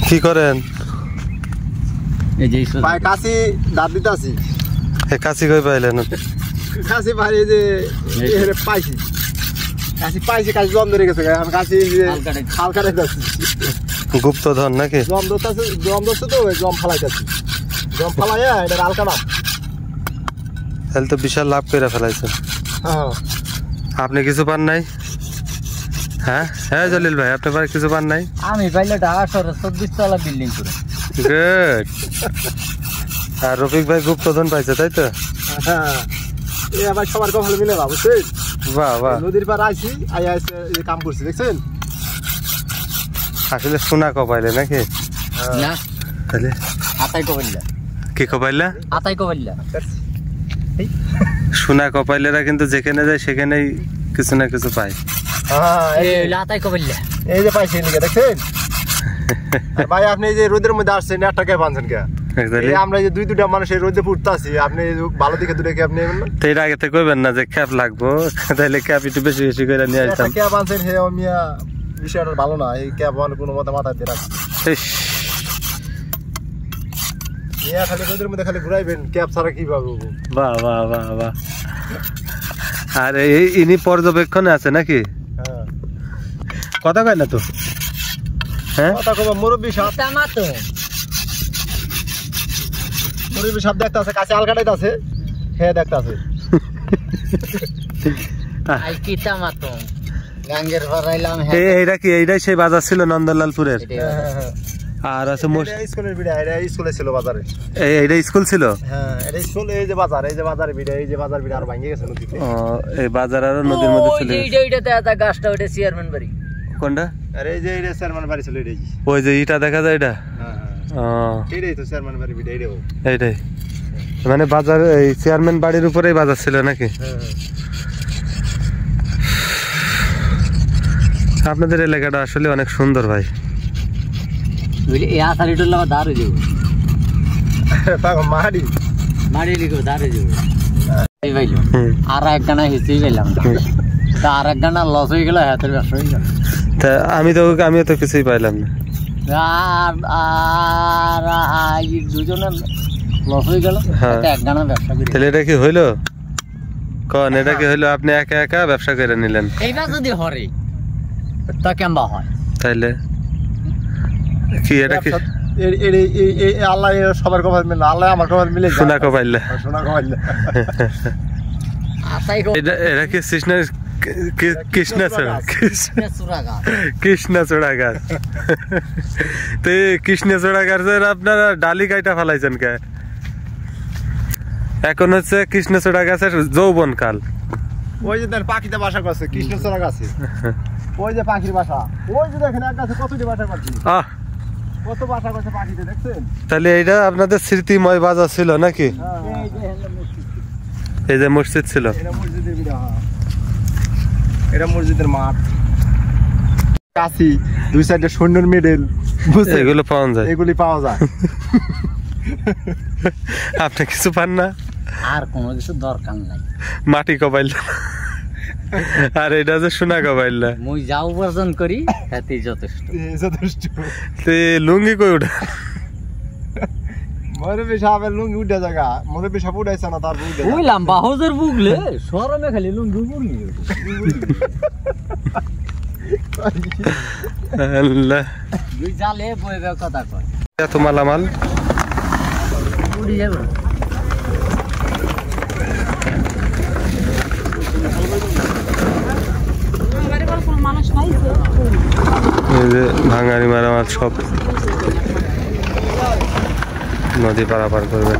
কি করেন? কাশি দাঁত দিতে আছি। কাশি কই পাইলেন? কাশি ভাই যে পাইছি, কাশি পাইছি, কাশি জম ধরে গেছে। কাশি খাল কাটাইতেছি। গুপ্তধন নাকি? জম ধরতেছে, জম ধরছে তো জম ফালাইতেছি। জম ফালাইয়া এটা হালকা না, তাহলে তো বিশাল লাভ করে ফেলাইছেন। আপনি কিছু পান নাই? হ্যাঁ হ্যাঁ জলিল ভাই, আপনি কিছু পান নাই? আমি পাইলে ঢাকা শহরে 24 তলা বিল্ডিং করে। গুড। আর রফিক ভাই গুপ্তধন পাইছে, তাই তো? হ্যাঁ, এই আবার সবার কপালে মিলে না, বুঝছেন? বাহ বাহ, নদীর পার আইছি, আইয়া কাম করছি, দেখছেন? আসলে সোনা কপাইলে নাকি? না, তাহলে আতাই কপাইলা। কি কপাইলা? আতাই কপাইলা। সোনা কপাইলেরা কিন্তু যেখানে যায় সেখানেই কিছু না কিছু পায়। আতাই কপাইলা। এই যে পাইছি এদিকে, দেখছেন? ভাই আপনি এই যে রোদের মধ্যে আসছেন, একটা ক্যাপ আনছেন কে? আমরা যে দুইটা মানুষ এই রোদে ফুটতে আছি, আপনি ভালো দিকে দুটো ক্যাপ নেবেন না? তো এর আগে তো কইবেন না যে ক্যাপ লাগবো, তাহলে ক্যাপ একটু বেশি বেশি করে নিয়ে আসতাম। ক্যাপ আনছেন, হে মিয়া বিষয়টা ভালো না। এই ক্যাপ মানে কোনো মতে মাথায় দিয়ে রাখছেন। মিয়া খালি রোদের মধ্যে খালি ঘুরাইবেন, ক্যাপ ছাড়া কি পাবো? বাহ বাহ বাহ বাহ। আর ইনি পর্যবেক্ষণে আছে নাকি? হ্যাঁ, কথা কয় না তো? হ্যাঁ, কথা কব। মুরব্বী সাহেব, মুরব্বী সাহেব দেখতে আছে, কাছে আল কাটাইতে আছে, হে দেখতে আছে। এইটাই সেই বাজার ছিল নন্দলালপুরের। আর আছে স্কুলের বিড়া, এটা স্কুলে ছিল বাজারে। এইটা স্কুল ছিল? হ্যাঁ, এটা স্কুল। এই যে বাজার, এই যে বাজার বিড়া, এই যে বাজার বিড়া আর ভাঙে গেছে নদীতে। এই বাজার আর নদীর মধ্যে ছিল। এইটাতে একটা গাছটা, ওটা চেয়ারম্যান বাড়ি। কোনটা? আরে এই যে এটা চেয়ারম্যান বাড়ি ছিল, এটাই। ওই যে ইটা দেখা যায়, এটা? হ্যাঁ, এটাই তো চেয়ারম্যান বাড়ি বিড়া, এটাও। এইটাই মানে বাজার, এই চেয়ারম্যান বাড়ির উপরেই বাজার ছিল নাকি? আপনাদের এলাকাটা আসলে অনেক সুন্দর ভাই। আর এক গানা হিসেবে গেলাম, আর এক গানা লস হয়ে গেল, হাতের ব্যবসা হয়ে গেল। আমিও তো কিছুই পাইলাম না। আর দুজনে লস হয়ে গেল, এক গানা ব্যবসা করে। তাহলে এটা কি হইলো? কোন এটা কি হইলো? আপনি একা একা ব্যবসা করে নিলেন। এইবার যদি হরে তা কেমবা হয়? তাইলে কি এটা কি আল্লাহ সবার কপাল মিলে, আল্লাহ আমার কপাল মিলে সোনা কপাইলা। সোনা কপাইলা। এটা কি কৃষ্ণচূড়া গাছ? তো কৃষ্ণচূড়া গাছের আপনারা ডালি কাইটা ফেলাইছেন কে? এখন হচ্ছে কৃষ্ণচূড়া গাছের যৌবন কাল। ওই যে পাখিতে বাসা করছে কৃষ্ণচূড়া গাছে, ওই যে পাখির বাসা, ওই যে দেখেন এক গাছে কতটি বাসা করছে, কত বাসা করছে পাখিতে, দেখছেন? তাহলে এইটা আপনাদের স্মৃতিময় বাজার ছিল নাকি? এই যে মসজিদ ছিল, এটা মসজিদের মাঠ। কাশি দুই সাইডে সৈন্যর মেডেল, এগুলো পাওয়া যায়, এগুলি পাওয়া যায়। আপনি কিছু পান না? আর কোনো কিছু দরকার নাই। মাটি কবাইলা আর এটা যে সোনা কবাইলা, মুই যা উপার্জন করি এতেই যথেষ্ট। লুঙ্গি কই উঠা? মুরব্বী সাহেবের লুঙ্গি উঠে জায়গা, মুরব্বী সাহেব উঠাইছে না, তার বুঝলাম বাহুজের বুগলে শরমে খালি লুঙ্গি পড়লি। আল্লাহ, দুই জালে বইবে কথা কয়। এত মালামাল উড়ি যাবে। এই যে ভাঙারি মারামাল সব নদী পারাপার করবে।